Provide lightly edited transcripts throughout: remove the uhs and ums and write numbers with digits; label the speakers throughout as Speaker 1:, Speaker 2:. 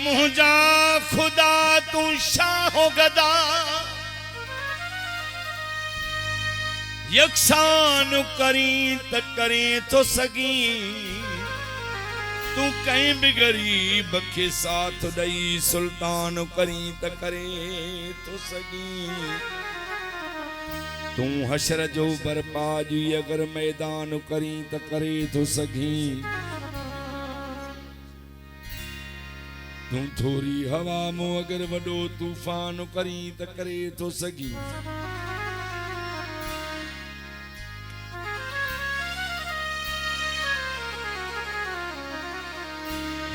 Speaker 1: मुझा खुदा तू शाहो गदा यकसान करी त करे तो सगी तू कहीं भी गरीब के साथ दई सुल्तान करी त करे तो सगी तू हशर जो बरपा जी अगर मैदान करी त करे तो सगी तू थोड़ी हवा मो अगर वडो तूफान करी त करे तो सगी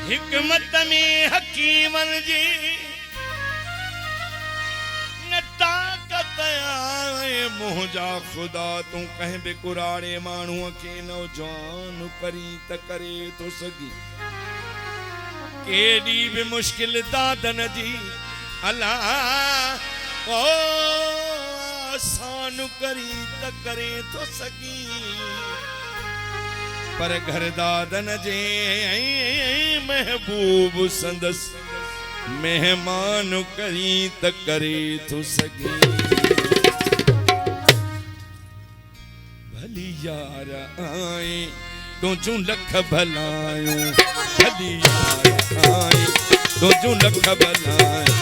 Speaker 1: हिकमत में हकीमन जी न ताकत आए मुझा खुदा तू कह बे कुराड़े माण्हू के नौजवान करी त करे तो सगी केडी भी मुश्किल दादन जी अल्लाह ओ आसान करी त करे तो सगी पर घर दादन जे महबूब संदस मेहमान करी त करे तो सगी भली यार आए तुझू लख भलायूं भली यार आए तुझू लख भलायूं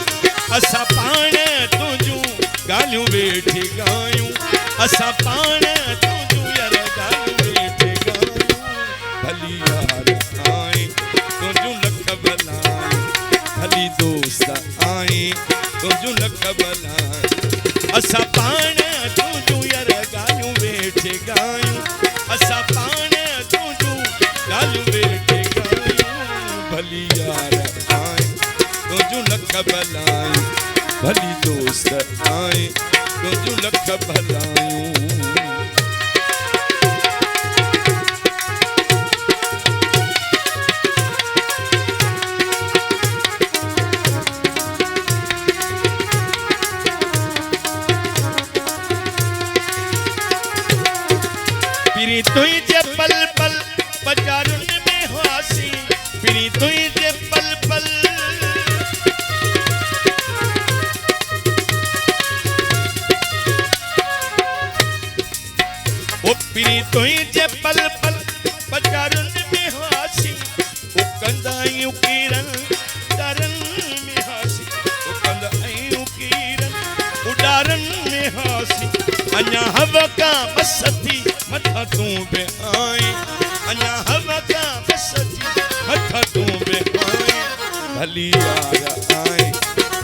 Speaker 1: असा पाण तुझू गालियूं वेठी गायूं असा पाण तुझू यार गालियूं वेठी भली यार आए तुझू लख भलाए भली दोस्त आए तुझू लख भलाए असा पाण तुझू यार गालियूं वेठे गायूं असा पाण तुझू गालियूं वेठे गायूं भली यार आए तुझू लख भलाए भली दोस्त आए तुझू लख भलायूं पिरी तुई जे पल पल बजारुन में हासी पिरी तुई जे पल पल ओ पिरी तुई जे पल पल बजारुन में हासी ओ कंदाई किरण दरन में हासी ओ कंदाई किरण उडारन में हासी अन्या हवा का मस्ती मथा तू बे आए अन्या हवा का मस्ती मथा तू बे आए भली यार आए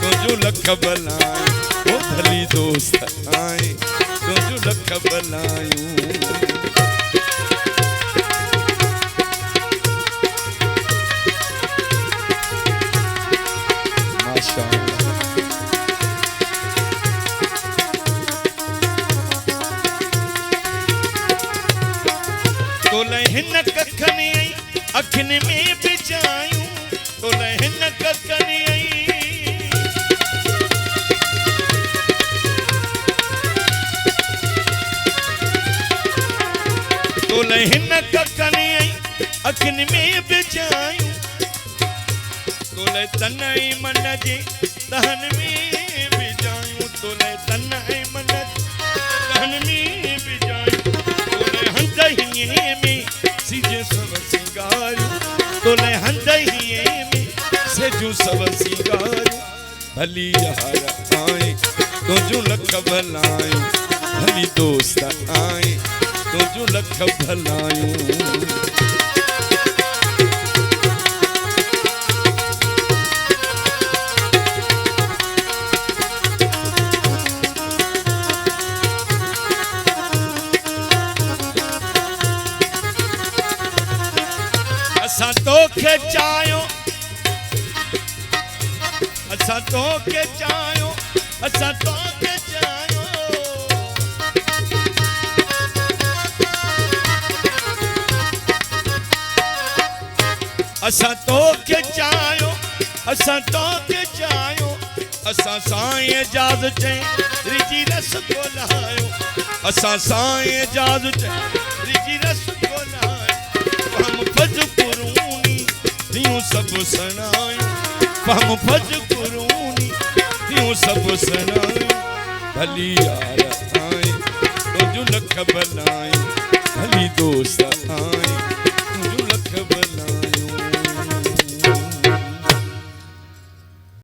Speaker 1: तुझू लख भलाए ओ भली दोस्त आए तुझू लख भलायूं माशाअल्लाह तो लहन कखनी अखिन में बिजायूं तो लहन कखनी तो लहन कखनी अखिन में बिजायूं तो ले तनई मन जे दहन में बिजायूं तो ले तनई मन दहन में बिजायूं तो ले हंदहिए में सिजे सब सिंगारू तो ले हंदहिए में सेजू सब सिंगारू भली यार आए तुझू लख भलायूं भली दोस्त आए तुझू लख भलायूं असा तो के चायो असा तो के चायो असा तो के चायो असा तो के चायो असा तो के चायो असा साईं जाज चे रिजी रस को लायो असा साईं जाज चे रिजी रस को लायो हम फज पुरूनी दियूं सब सनायूं फम फज कुरूनी त्यों सब सनाई भली यार आए तुझ लख बलाए भली दोस्त आए तुझ लख बलाए